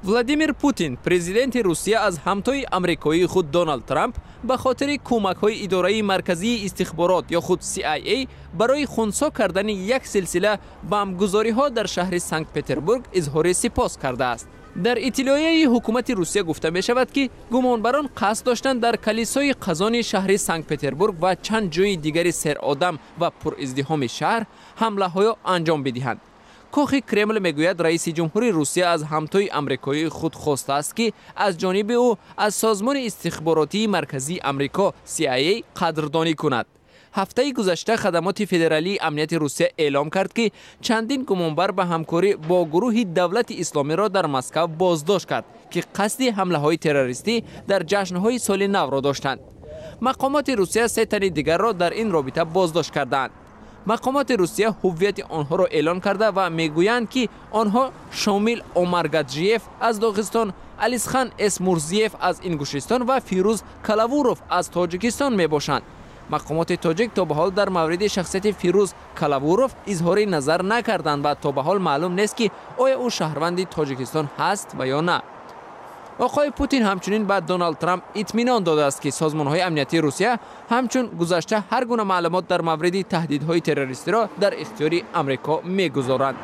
Владимир Путин, президенти Русия аз ҳамтои амрикоии худ Доналд Трамп ба хотири кӯмакҳои идораи марказии истихборот ё худ CIA барои хунсо кардани як силсила бамбгузориҳо дар шаҳри Санкт-Петербург изҳори сипос кардааст. дар иттилоияи ҳукумати Русия гуфта мешавад ки гумонбарон қасд доштанд дар калисои қазони шаҳри Санкт-Петербург ва чанд ҷойи дигари серодам ва пуриздиҳоми шаҳр ҳамлаҳои анҷом бидиҳанд. کاخ کرمل میگوید رئیس جمهوری روسیه از ҳамтои амрикоии خود خواسته است که از جانب او از سازمان استخباراتی مرکزی آمریکا CIA قدردانی کند. هفته گذشته خدمات فدرالی امنیت روسیه اعلام کرد که چندین گمانبر به همکاری با گروه دولت اسلامی را در مسکو بازداشت کرد که قصد حمله‌های تروریستی در جشن‌های سال نو را داشتند. مقامات روسیه 3 تن دیگر را در این رابطه بازداشت کردند. مقامات روسیه هویت آنها را اعلان کرده و میگویند که آنها شامل اومارگاجیف از داغستان، علیسخان اسمورزیف از انگوشستان و فیروز کلاوروف از تاجیکستان میباشند. مقامات تاجیک تا به حال در مورد شخصیت فیروز کلاوروف اظهار نظر نکردند و تا به حال معلوم نیست که آیا او شهروند تاجیکستان هست و یا نه. آقای پوتین همچنین به دونالد ترامپ اطمینان داده است که سازمان‌های امنیتی روسیه همچون گذشته هر گونه معلومات در مورد تهدیدهای تروریستی را در اختیار آمریکا می‌گذارند.